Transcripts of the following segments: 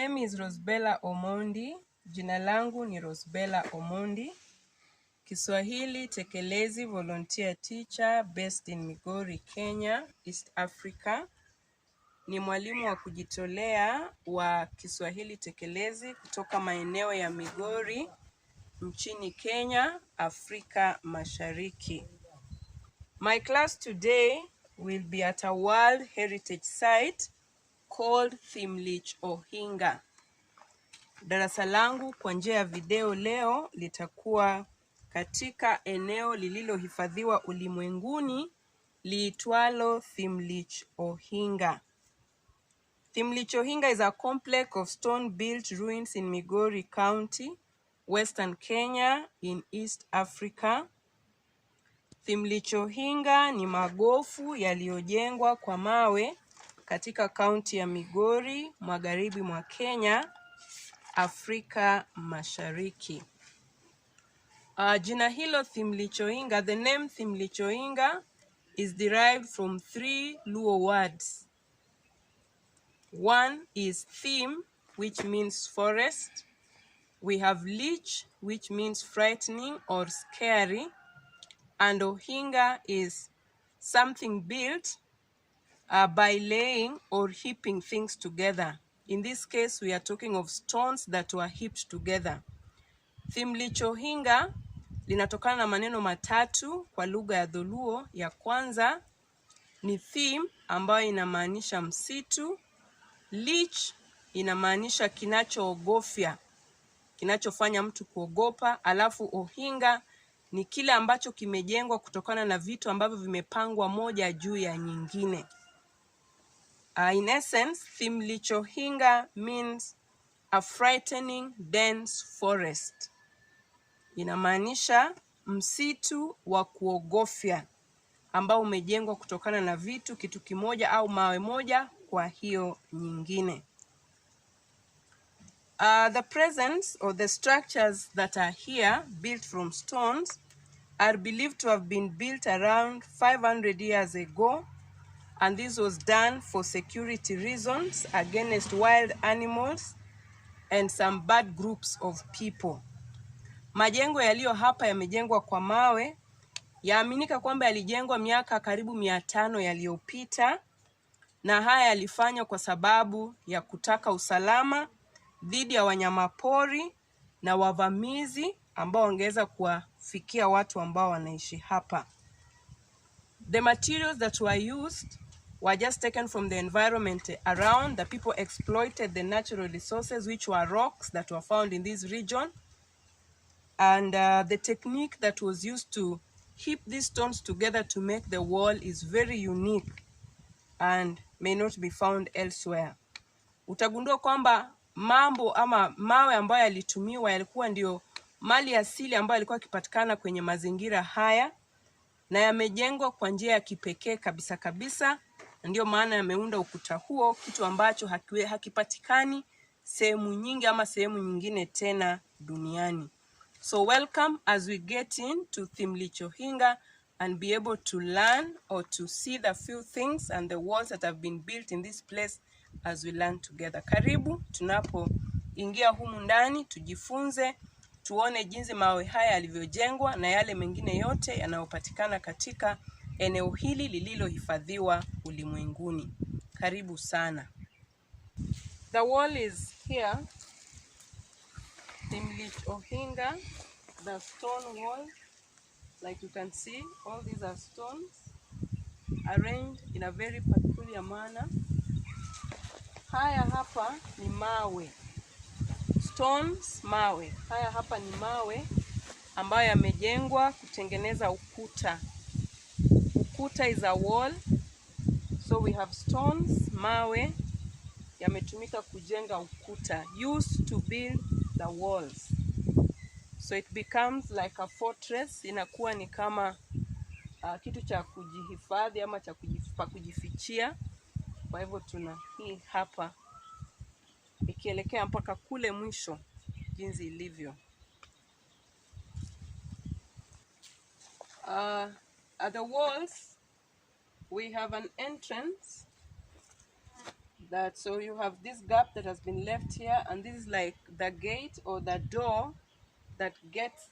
name is Rosbella Omondi. Jina langu ni Rosbella Omondi. Kiswahili tekelezi volunteer teacher based in Migori, Kenya, East Africa. Ni mwalimu wa kujitolea wa Kiswahili tekelezi kutoka maeneo ya Migori nchini Kenya, Afrika Mashariki. My class today will be at a World Heritage Site called Thimlich, Ohinga. Darasa langu kwa njia ya video leo litakuwa katika eneo lililohifadhiwa ulimwenguni liitwalo Thimlich, Ohinga. Thimlich, Ohinga is a complex of stone-built ruins in Migori County, Western Kenya in East Africa. Thimlich, Ohinga ni magofu yaliyojengwa kwa mawe katika kaunti ya Migori, magharibi mwa Kenya, Afrika Mashariki. Jina hilo Thimlich, Ohinga, the name Thimlich, Ohinga is derived from 3 Luo words. One is thim, which means forest. We have lich, which means frightening or scary. And Ohinga is something built by laying or heaping things together. In this case, we are talking of stones that were heaped together. Thimlich, Ohinga linatokana na maneno matatu kwa lugha ya Dholuo. Ya kwanza ni thim, ambayo inamaanisha msitu. Lich inamaanisha kinachoogofya, kinachofanya mtu kuogopa. Alafu Ohinga ni kile ambacho kimejengwa kutokana na vitu ambavyo vimepangwa moja juu ya nyingine. In essence, Thimlich, Ohinga means a frightening dense forest. Inamaanisha msitu wa kuogofya ambao umejengwa kutokana na kitu kimoja au mawe moja kwa hiyo nyingine. The presence or the structures that are here built from stones are believed to have been built around 500 years ago, and this was done for security reasons against wild animals and some bad groups of people. Majengo yaliyo hapa yamejengwa kwa mawe. Yaaminika kwamba yalijengwa miaka karibu 500 yaliyopita, na haya yalifanywa kwa sababu ya kutaka usalama dhidi ya wanyamapori na wavamizi ambao wangeweza kuwafikia watu ambao wanaishi hapa. The materials that were used were just taken from the environment around. The people exploited the natural resources, which were rocks that were found in this region. And the technique that was used to heap these stones together to make the wall is very unique and may not be found elsewhere. Utagundua kwamba mambo ama mawe ambayo yalitumiwa yalikuwa ndio mali asili ambayo yalikuwa kipatikana kwenye mazingira haya, na yamejengwa kwa njia ya kipekee kabisa kabisa. Ndio maana yameunda ukuta huo, kitu ambacho hakipatikani sehemu nyingi ama sehemu nyingine tena duniani. So welcome as we get into Thimlich, Ohinga and be able to learn or to see the few things and the walls that have been built in this place as we learn together. Karibu tunapoingia humu ndani tujifunze, tuone jinsi mawe haya yalivyojengwa na yale mengine yote yanayopatikana katika eneo hili lililohifadhiwa ulimwenguni. Karibu sana. The wall is here. Thimlich, Ohinga, the stone wall. Like you can see, all these are stones arranged in a very peculiar manner. Haya hapa ni mawe. Stones, mawe. Haya hapa ni mawe ambayo yamejengwa kutengeneza ukuta. Ukuta is a wall. So we have stones, mawe yametumika kujenga ukuta, used to build the walls. So it becomes like a fortress, inakuwa ni kama kitu cha kujihifadhi ama cha kujifichia. Kwa hivyo tuna hii hapa ikielekea mpaka kule mwisho jinsi ilivyo. At the walls we have an entrance that. So you have this gap that has been left here, and this is like the gate or the door that gets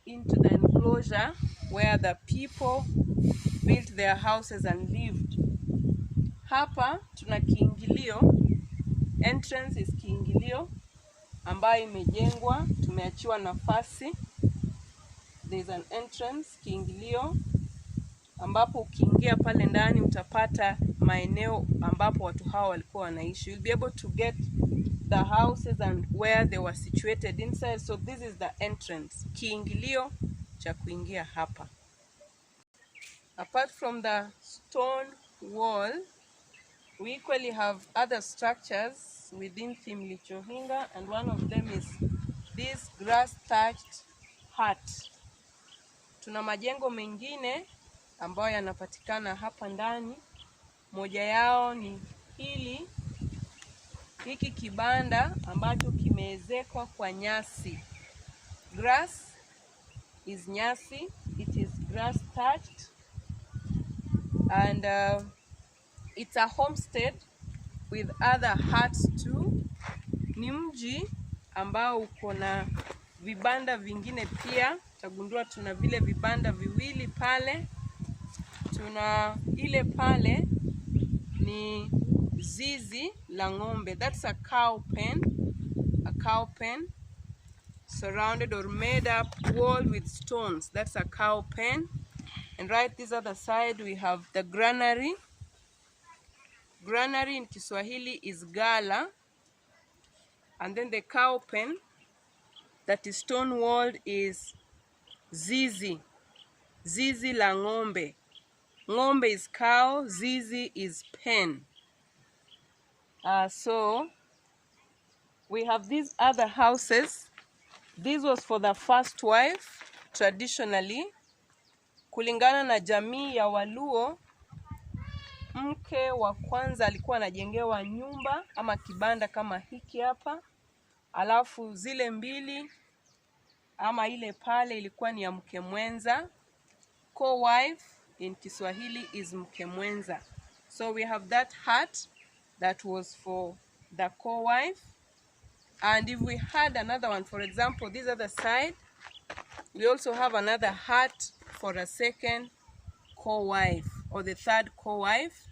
into the enclosure where the people built their houses and lived. Hapa tuna kiingilio, entrance is kiingilio ambayo imejengwa, tumeachiwa nafasi. There is an entrance, kiingilio, ambapo ukiingia pale ndani utapata maeneo ambapo watu hawa walikuwa wanaishi. You'll be able to get the houses and where they were situated inside. So this is the entrance, kiingilio cha kuingia hapa. Apart from the stone wall, we equally have other structures within Thimlich Ohinga, and one of them is this grass-thatched hut. Tuna majengo mengine ambayo yanapatikana hapa ndani. Moja yao ni hiki kibanda ambacho kimeezekwa kwa nyasi. Grass is nyasi, it is grass thatched, and it's a homestead with other huts too. Ni mji ambao uko na vibanda vingine pia. Utagundua tuna vile vibanda viwili pale. Tuna ile pale ni zizi la ng'ombe. That's a cow pen. A cow pen surrounded or made up wall with stones. That's a cow pen. And right this other side we have the granary. Granary in Kiswahili is gala. And then the cow pen that is stone walled is zizi. Zizi la ng'ombe. Ng'ombe is cow, zizi is pen. So we have these other houses. This was for the first wife. Traditionally, kulingana na jamii ya Waluo, mke wa kwanza alikuwa anajengewa nyumba ama kibanda kama hiki hapa. Alafu zile mbili ama ile pale ilikuwa ni ya mke mwenza. Co-wife in Kiswahili is mke mwenza. So we have that hut that was for the co-wife. And if we had another one, for example, this other side, we also have another hut for a second co-wife or the third co-wife.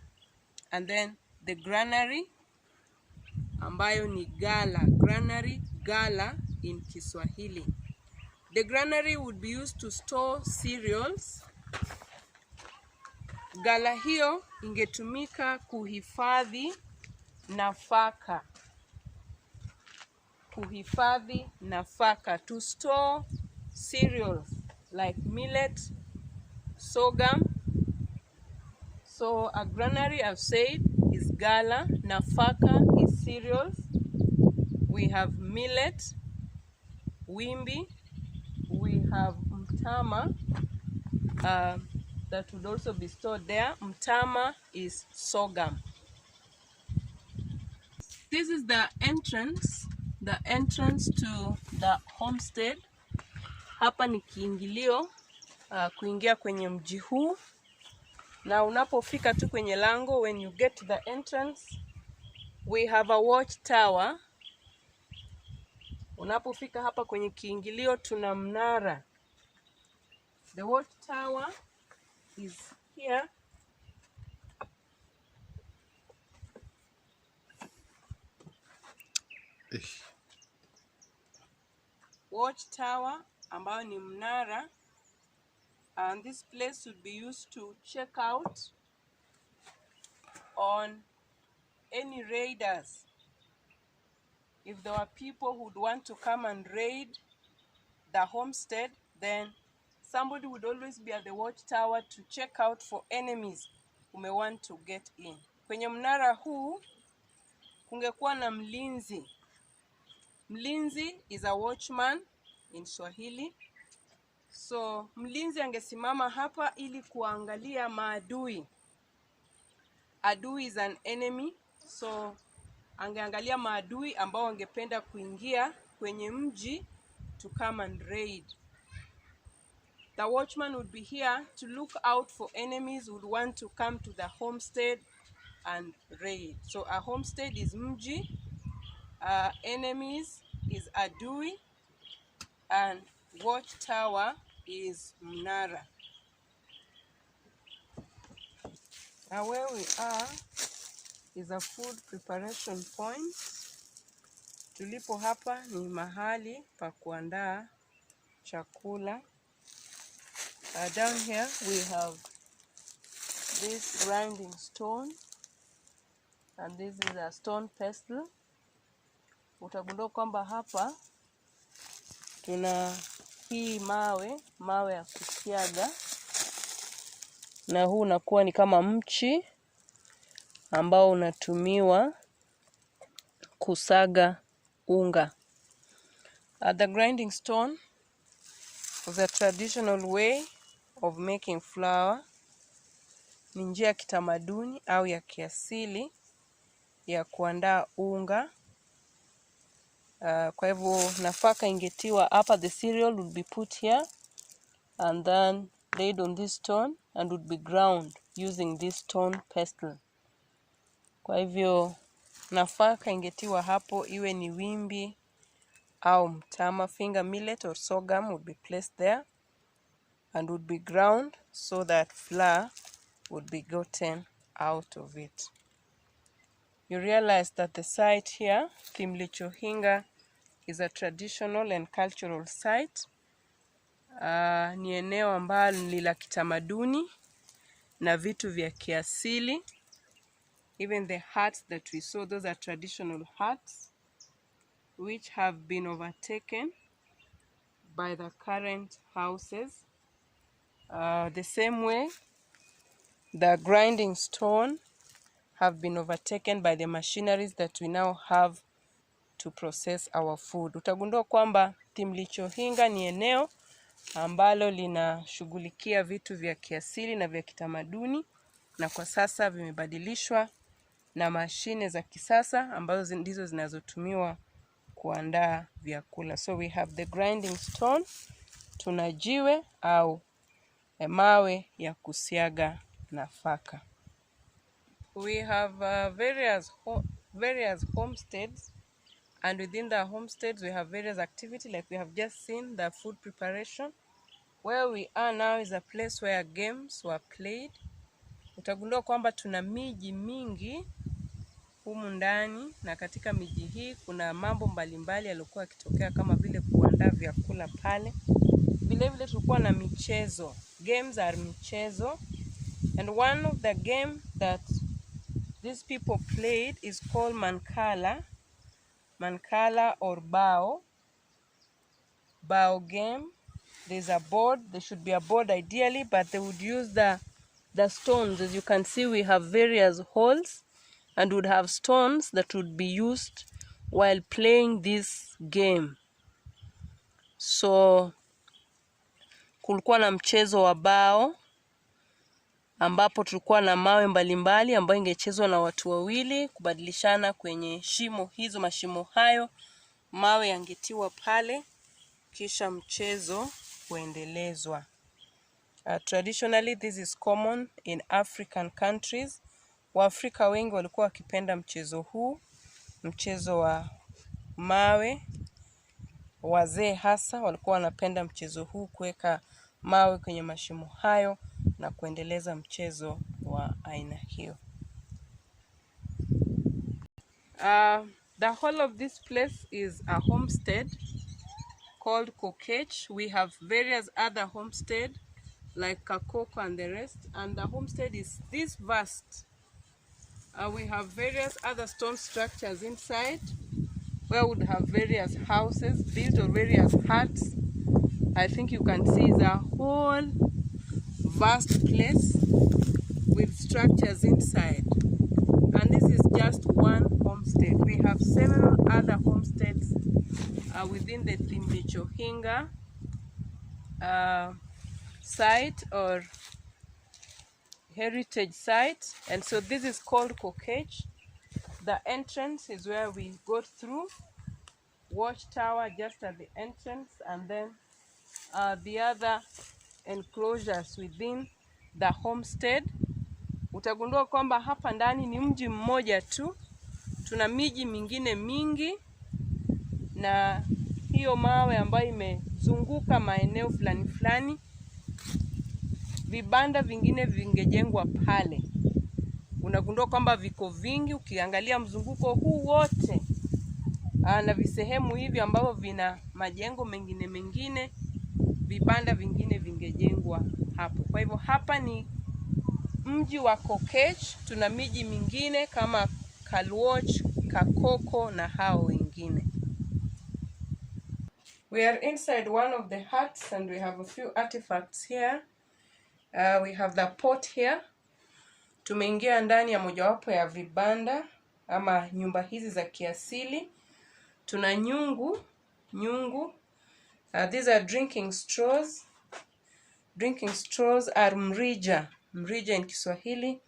And then the granary, ambayo ni gala. Granary, gala in Kiswahili. The granary would be used to store cereals. Gala hiyo ingetumika kuhifadhi nafaka. Kuhifadhi nafaka, to store cereals like millet, sorghum. So a granary, I've said, is gala. Nafaka is cereals. We have millet, wimbi. We have mtama that would also be stored there. Mtama is sorghum. This is the entrance to the homestead. Hapa ni kiingilio kuingia kwenye mji huu. Na unapofika tu kwenye lango, when you get to the entrance, we have a watch tower. Unapofika hapa kwenye kiingilio tuna mnara. The watch tower is here. Watch tower ambayo ni mnara, and this place would be used to check out on any raiders. If there were people who would want to come and raid the homestead, then somebody would always be at the watchtower to check out for enemies who may want to get in. Kwenye mnara huu kungekuwa na mlinzi. Mlinzi is a watchman in Swahili. So mlinzi angesimama hapa ili kuangalia maadui. Adui is an enemy. So angeangalia maadui ambao wangependa kuingia kwenye mji to come and raid. The watchman would be here to look out for enemies who would want to come to the homestead and raid. So a homestead is mji, enemies is adui, and watchtower is mnara. Now where we are is a food preparation point. Tulipo hapa ni mahali pa kuandaa chakula. Down here we have this grinding stone, and this is a stone pestle. Utagundua kwamba hapa tuna hii mawe ya kusiaga, na huu unakuwa ni kama mchi ambao unatumiwa kusaga unga. The grinding stone was a traditional way of making flour. Ni njia ya kitamaduni au ya kiasili ya kuandaa unga. Kwa hivyo nafaka ingetiwa hapa, the cereal would be put here and then laid on this stone and would be ground using this stone pestle. Kwa hivyo nafaka ingetiwa hapo, iwe ni wimbi au mtama, finger millet or sorghum would be placed there and would be ground so that flour would be gotten out of it. You realize that the site here, Thimlich Ohinga, is a traditional and cultural site. Ni eneo ambalo ni la kitamaduni na vitu vya kiasili. Even the huts that we saw, those are traditional huts which have been overtaken by the current houses. The same way, the grinding stone have been overtaken by the machineries that we now have to process our food. Utagundua kwamba Thimlich Ohinga ni eneo ambalo linashughulikia vitu vya kiasili na vya kitamaduni, na kwa sasa vimebadilishwa na mashine za kisasa ambazo ndizo zinazotumiwa kuandaa vyakula. So we have the grinding stone, tuna jiwe au mawe ya kusiaga nafaka. We have various homesteads, and within the homesteads we have various activities, like we have just seen the food preparation. Where we are now is a place where games were played. Utagundua kwamba tuna miji mingi humu ndani, na katika miji hii kuna mambo mbalimbali yaliokuwa yakitokea kama vile kuandaa vyakula pale. Vile vile tulikuwa na michezo. Games are michezo, and one of the game that these people played is called Mancala. Mancala or bao game. There's a board. There should be a board ideally, but they would use the stones. As you can see, we have various holes and would have stones that would be used while playing this game. So kulikuwa na mchezo wa bao ambapo tulikuwa na mawe mbalimbali ambayo ingechezwa na watu wawili kubadilishana kwenye shimo hizo. Mashimo hayo mawe yangetiwa pale kisha mchezo kuendelezwa. Traditionally this is common in African countries. Waafrika wengi walikuwa wakipenda mchezo huu, mchezo wa mawe. Wazee hasa walikuwa wanapenda mchezo huu, kuweka mawe kwenye mashimo hayo na kuendeleza mchezo wa aina hiyo. The whole of this place is a homestead called Kokech. We have various other homestead like Kokech and the rest, and the homestead is this vast. We have various other stone structures inside where we would have various houses built or various huts. I think you can see it's a whole vast place with structures inside, and this is just one homestead. We have several other homesteads within the Thimlich Ohinga site or heritage site, and so this is called Kokech. The entrance is where we go through, watchtower just at the entrance, and then the other enclosures within the homestead. utagundua kwamba hapa ndani ni mji mmoja tu. Tuna miji mingine mingi, na hiyo mawe ambayo imezunguka maeneo fulani fulani, vibanda vingine vingejengwa pale. Unagundua kwamba viko vingi ukiangalia mzunguko huu wote, na visehemu hivi ambavyo vina majengo mengine, vibanda vingine vingejengwa hapo. Kwa hivyo hapa ni mji wa Kokech. Tuna miji mingine kama KISWATE, Kokech na hao wengine. We are inside one of the huts and we have a few artifacts here. We have the pot here. Tumeingia ndani ya mojawapo ya vibanda ama nyumba hizi za kiasili. Tuna nyungu. These are drinking straws. Drinking straws are mrija in Kiswahili.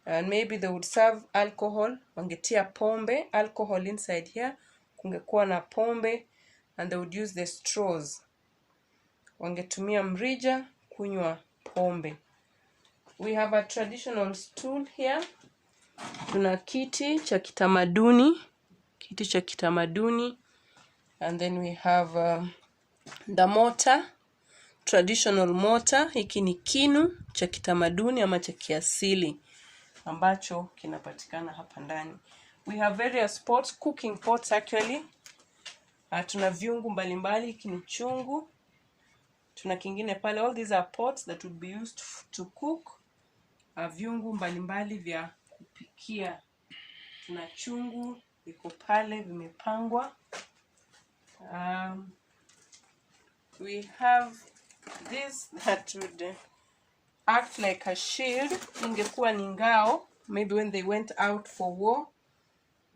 And maybe they would serve alcohol. Wangetia pombe, alcohol inside here. Kungekuwa na pombe, and they would use the straws. Wangetumia mrija kunywa pombe. We have a traditional stool here. Tuna kiti cha kitamaduni. And then we have the mortar, traditional mortar. Hiki ni kinu cha kitamaduni ama cha kiasili ambacho kinapatikana hapa ndani. We have various pots, cooking pots actually. Tuna vyungu mbalimbali, hiki ni chungu. Tuna kingine pale. All these are pots that would be used to cook. Vyungu mbalimbali vya kupikia. Tuna chungu iko pale vimepangwa. We have this that would act like a shield. Ingekuwa ni ngao. Maybe when they went out for war,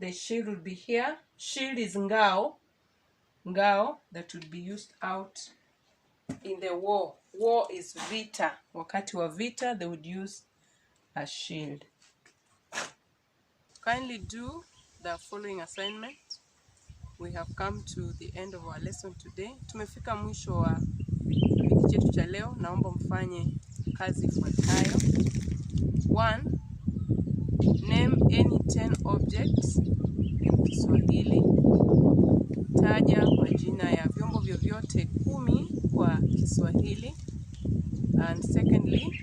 the shield would be here. Shield is ngao that would be used out in the war. War is vita. Wakati wa vita, they would use a shield. Kindly do the following assignment. We have come to the end of our lesson today. Tumefika mwisho wa kipindi chetu cha leo. Naomba mfanye kazi ifuatayo. 1. Name any 10 objects in Kiswahili. Taja majina ya vyombo vyovyote 10 kwa Kiswahili. And secondly,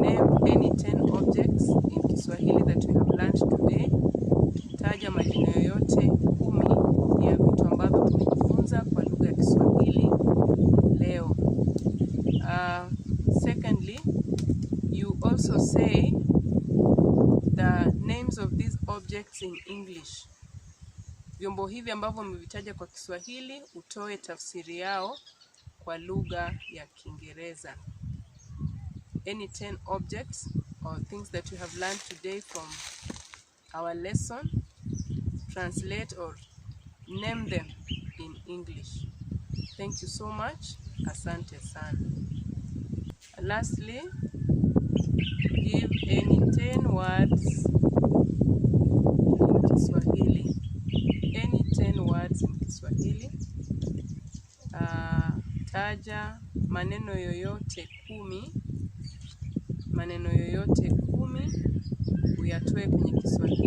name any 10 objects in Kiswahili that we have learned today. Taja majina yoyote 10 ya vitu ambavyo tumejifunza kwa lugha ya Kiswahili leo. Secondly, you also say the names of these objects in English. Vyombo hivi ambavyo mmevitaja kwa Kiswahili utoe tafsiri yao kwa lugha ya Kiingereza. Any 10 objects or things that you have learned today from our lesson, translate or name them in English. Thank you so much. Asante sana. Lastly, give any 10 words in Kiswahili. Any 10 words in Kiswahili. Taja maneno yoyote 10. Maneno yoyote 10 uyatoe kwenye Kiswahili.